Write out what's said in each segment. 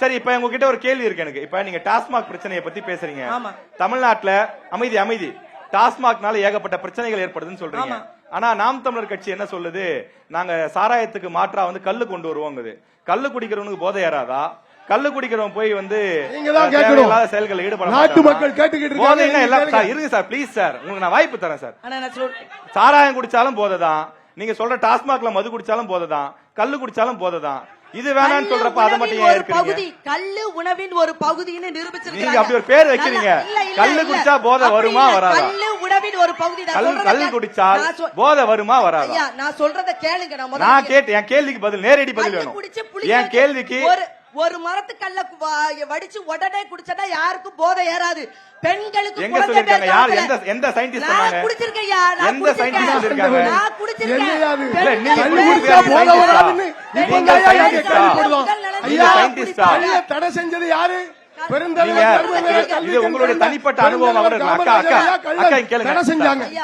சரி, இப்ப உங்ககிட்ட ஒரு கேள்வி இருக்கு எனக்கு. இப்ப நீங்க டாஸ்மாக் பிரச்சனையை பத்தி பேசுறீங்க. தமிழ்நாட்டுல அமைதி டாஸ்மாக்னால ஏகப்பட்ட பிரச்சனைகள் ஏற்படுதுன்னு சொல்றீங்க. ஆனா நாம் தமிழர் கட்சி என்ன சொல்லுது? நாங்க சாராயத்துக்கு மாற்றா கல்லு கொண்டு வருவோங்குது. கல்லு குடிக்கிறவனுக்கு போதை ஏறாதா? கல்லு குடிக்கிறவன் போய் செயல்கள் ஈடுபட நாட்டு மக்கள் கேட்டுக்கிட்டு இருங்க சார், பிளீஸ் சார், உங்களுக்கு நான் வாய்ப்பு தரேன் சார். சாராயம் குடிச்சாலும் போதை தான், நீங்க சொல்ற டாஸ்மாக்ல மது குடிச்சாலும் போதை தான், கல்லு குடிச்சாலும் போதை தான். இது வேணான்னு சொல்றப்ப அதை மட்டும் ஏன் இருக்கிறீங்க? கல்லு உணவின் ஒரு பகுதின்னு நிரூபிச்சிருக்கீங்க. நீங்க அப்படி ஒரு பேர் வைக்கிறீங்க. கல்லு குடிச்சா போதை வருமா வராதா? கல்லு உணவின் ஒரு பகுதி. கல்லு குடிச்சா போதை வருமா வராதா? நான் சொல்றத கேளுங்க. நான் கேட்டேன், என் கேள்விக்கு பதில், நேரடி பதில் வேணும். என் கேள்விக்கு ஒரு மரத்து கல்ல வடிச்சு உடனே குடிச்சா யாருக்கும் போதை ஏறாது. பெண்களுக்கு எங்க சொல்லிருக்காங்க? யார்? எந்த சயின்டிஸ்ட் சொன்னாங்க? குடிச்சிருக்கையா? எந்த சயின்டிஸ்ட் சொல்லிருக்காங்க? நான் குடிச்சிருக்கேன். இல்ல, நீங்க குடிச்சா போதை வராதுன்னு நீங்க சயின்டிஸ்டா? தடை செஞ்சது யாரு? இது உங்களுடைய தனிப்பட்ட அனுபவமா கூட இருக்கலாம். அக்கா கேளுங்க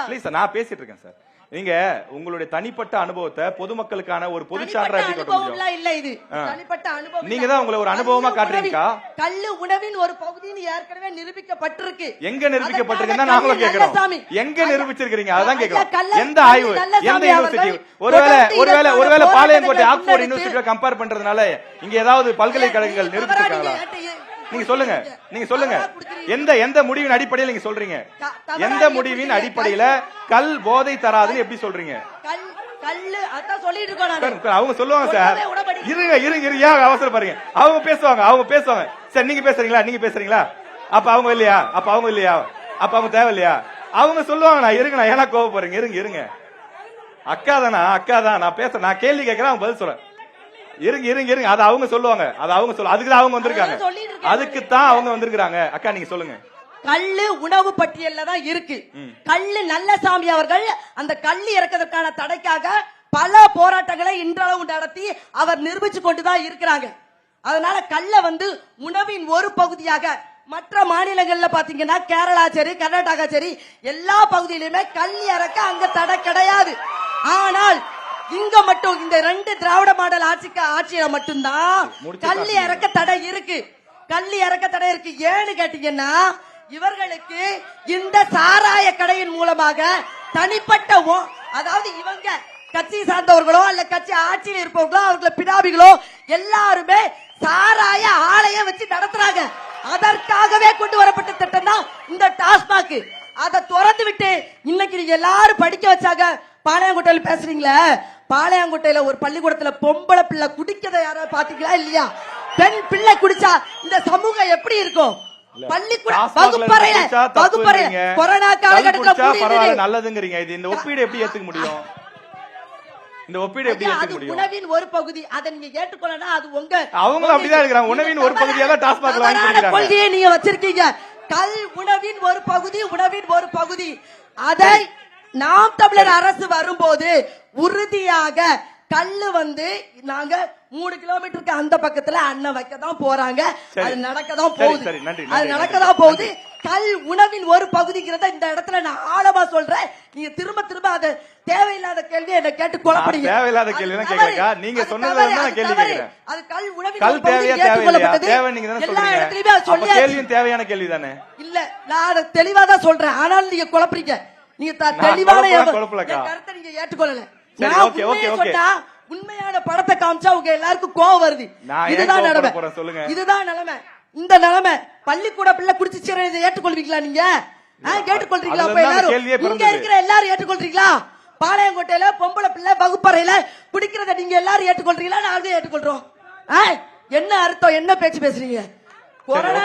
ப்ளீஸ். நான் பேசிட்டு இருக்கேன் சார். நீங்க உங்களுடைய தனிப்பட்ட அனுபவத்தை பொதுமக்களுக்கான ஒரு பொது சான்றா எப்படி காட்ட முடியும்? இல்ல, இது தனிப்பட்ட அனுபவம். நீங்க தான் உங்களை ஒரு அனுபவமா காட்டுறீங்க. கல்லு உணவின் ஒரு பகுதின்னு ஏற்கனவே நிரூபிக்கப்பட்டிருக்கு. எங்க நிரூபிக்கப்பட்டிருக்குன்னா நாங்களும் கேக்குறோம். எங்க நிரூபிச்சிருக்கீங்க? அதான் கேக்குறோம். எந்த ஆய்வு, எந்த யூனிவர்சிட்டி? ஒருவேளை பாளையங்கோட்டை ஆக்ஸ்போர்ட் யூனிவர்சிட்டியை கம்பேர் பண்றதுனால இங்க ஏதாவது பல்கலைக்கழகங்கள் நிரூபிச்சிருக்காங்களா? நீங்க சொல்லுங்க. எந்த முடிவின் அடிப்படையில் நீங்க சொல்றீங்க? எந்த முடிவின் அடிப்படையில கல் போதை தராதுன்னு எப்படி சொல்றீங்க? அவங்க சொல்லுவாங்க சார். இருங்க, அவசரப்படுறீங்க. அவங்க பேசுவாங்க. சார் நீங்க பேசுறீங்களா? அப்ப அவங்க இல்லையா? அப்ப அவங்க தேவை இல்லையா? அவங்க சொல்லுவாங்க. நான் இருங்க, ஏன்னா கோவப்படுறீங்க. இருங்க. அக்கா தான் நான் பேசுறேன். நான் கேள்வி கேட்கிறேன், அவங்க பதில் சொல்றேன். இருங்க. அது அவங்க சொல்லுவாங்க. அதுக்குதான் அவங்க வந்திருக்காங்க. அதுக்குத்தான் அவங்க வந்திருக்காங்க. அக்கா நீங்க சொல்லுங்க. கல்லு உணவு பட்டியல்ல தான் இருக்கு. கல்லு நல்லசாமி அவர்கள் அந்த கல்லு இறக்கிறதுக்கான தடைக்காக பல போராட்டங்களை இன்றளவு நடத்தி அவர் நிரூபிச்சு கொண்டுதான் இருக்கிறாங்க. அதனால கல்ல உணவின் ஒரு பகுதியாக மற்ற மாநிலங்கள்ல பாத்தீங்கன்னா கேரளா சரி, கர்நாடகா சரி, எல்லா பகுதியிலுமே கல் இறக்க அங்க தடை கிடையாது. ஆனால் இங்க மட்டும் இந்த 2 திராவிட மாடல் ஆட்சியில மட்டும்தான் கல்லி இறக்க தடை இருக்கு. ஏன்னு கேட்டீங்கன்னா இவர்களுக்கு இந்த சாராய கடையின் மூலமாக தனிப்பட்ட அதாவது இவங்க கட்சி சார்ந்தவர்களோ அல்ல கட்சி ஆட்சியில் இருப்பவர்களோ அவர்கள பினாபிகளோ எல்லாருமே சாராய ஆலைய வச்சு நடத்துறாங்க. அதற்காகவே கொண்டு வரப்பட்ட திட்டம் தான் இந்த டாஸ்மாக். அதை திறந்து விட்டு இன்னைக்கு நீங்க எல்லாரும் படிக்க வச்சாங்க. பாளையங்கோட்டையில பேசுறீங்களே, பாளையங்கோட்டையில ஒரு பள்ளிக்கூடத்துல பொம்பளை பிள்ளை குடிக்கிறத யாராவது பாத்தீங்களா இல்லையா? பெண் பிள்ளை குடிச்சா இந்த சமூகம் எப்படி இருக்கும்? வகுப்பறையில கொரோனா காலகட்டத்தில் நல்லதுங்கிறீங்க. இந்த ஒப்பீடு எப்படி ஏத்துக்க முடியும்? உணவின் ஒரு பகுதி. அதை நீங்க ஏற்றுக்கொள்ளனா அது அவங்க அப்படிதான் இருக்கிறாங்க. உணவின் ஒரு பகுதியா தான் டாஸ்மாக் வாங்கி கொள்கையை நீங்க வச்சிருக்கீங்க. கல் உணவின் ஒரு பகுதி. அதை நாம் தமிழர் அரசு வரும்போது உறுதியாக கல்லு நாங்க 3 கிலோமீட்டருக்கு அந்த பக்கத்துல அண்ணன் வைக்க தான் போறாங்க. அது நடக்கதான் போகுது. கல் உணவின் ஒரு பகுதிங்கிறத இந்த இடத்துல நான் ஆழமா சொல்றேன். நீங்க திரும்ப அதை தேவையில்லாத கேள்வி என்ன கேட்டு குழப்பறீங்க. தேவையில்லாத கேள்வி கேட்கறீங்க. நீங்க சொன்னதுல நான் கேள்வி கேக்குறேன். அது கல் உணவின் ஒரு பகுதி ஏற்றுக்கொள்ளப்பட்டது. எல்லா இடத்துலயுமே அது சொல்லியாச்சு. கேள்வியும் தேவையான கேள்வி தானே? இல்ல, நான் அதை தெளிவா தான் சொல்றேன். ஆனாலும் நீங்க குழப்பறீங்க. நீங்க தெளிவான கருத்தை நீங்க ஏற்றுக்கொள்ளல. உண்மையான படத்தை காமிச்சா உங்க எல்லாருக்கும் கோவம் வருது. இதுதான் நிலைமை. இந்த நிலைமை பள்ளிக்கூட பிள்ளை குடிச்சு ஏற்றுக்கொள்வீங்களா? நீங்க கேட்டுக்கொள்றீங்களா? அப்ப எல்லாரும் இங்க இருக்கிற எல்லாரும் ஏற்றுக்கொள்றீங்களா? பாளையங்கோட்டையில பொம்பளை பிள்ளை வகுப்பறையில குடிக்கிறத நீங்க எல்லாரும் ஏற்றுக்கொள்றீங்களா? நாங்க ஏற்றுக்கொள்றோம். என்ன அர்த்தம்? என்ன பேச்சு பேசுறீங்க? கொரோனா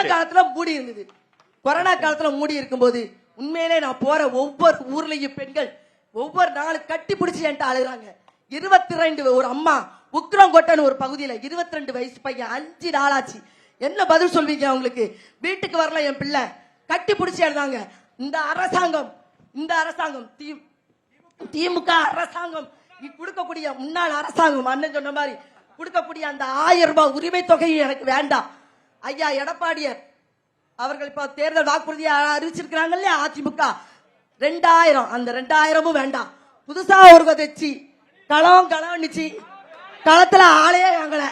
காலத்துல மூடி இருக்கும்போது உண்மையிலே நான் போற ஒவ்வொரு ஊர்லயும் பெண்கள் ஒவ்வொரு நாளும் கட்டி பிடிச்சி என்கிட்ட அழுகிறாங்க. 22 ஒரு அம்மா உக்ரங்கோட்டைன்னு ஒரு பகுதியில 22 வயசு பையன் 5 நாளாச்சு. என்ன பதில் சொல்வீங்க அவங்களுக்கு? வீட்டுக்கு வரல என் பிள்ளை, கட்டி பிடிச்சி எழுதாங்க. இந்த அரசாங்கம் திமுக அரசாங்கம் கொடுக்கக்கூடிய முன்னாள் அரசாங்கம் அண்ணன் சொன்ன மாதிரி கொடுக்கக்கூடிய அந்த 1000 ரூபாய் உரிமை தொகையும் எனக்கு வேண்டாம். ஐயா எடப்பாடியார் அவர்கள் இப்ப தேர்தல் வாக்குறுதியை அறிவிச்சிருக்கிறாங்க இல்லையா அதிமுக, 2000, அந்த 2000 வேண்டாம். புதுசா ஒரு கதைச்சி களத்துல ஆளையே வாங்கல.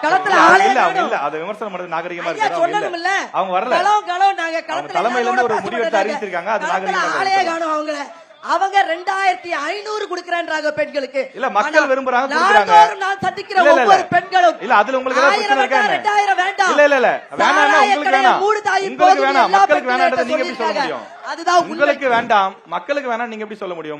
களத்துல இல்ல, ஆளே இல்ல, அவங்க காணோம். இல்ல, அதை விமர்சனம் பண்றது நாகரிகமா ஐயா இருக்கு. அவங்க இல்ல. சொல்லணும்ல. அவங்க வரல. களம் நாங்க அவங்க களத்துல தலைமையில இருந்து ஒரு எல்லாரோட முடிவெடுத்து பேச அறிவிச்சிருக்காங்க. அது களத்துல நாகரிகமா ஆளே இருக்கு. காணோம் அவங்கள. அவங்க 2500 குடுக்கறேன்றாங்க பெண்களுக்கு. இல்ல, மக்கள் ஆனா, விரும்புறாங்க, கொடுக்குறாங்க. நாள்தோறும் நான் சந்திக்கிற இல்ல, இல்ல, ஒவ்வொரு இல்ல. பெண்களும் இல்ல, அதுல உங்களுக்கு ஏதாவது 1000 பிரச்சனை இருக்கா வேண்டாம், என்ன? 2000 வேண்டாம். இல்ல, இல்ல, இல்ல. வேணாம்னா சாராய உங்களுக்கு கடையை வேணாம். மூடு தாயி உங்களுக்கு போதும்னு வேணாம். எல்லா மக்களுக்கு பெண்களும் வேணாம்ன்றதை நீங்க எப்படி சொல்ல சொல்லியிருக்காங்க. முடியும்? அதுதான் உண்மை. உங்களுக்கு வேண்டாம், மக்களுக்கு வேணாம், நீங்க எப்படி சொல்ல முடியும்?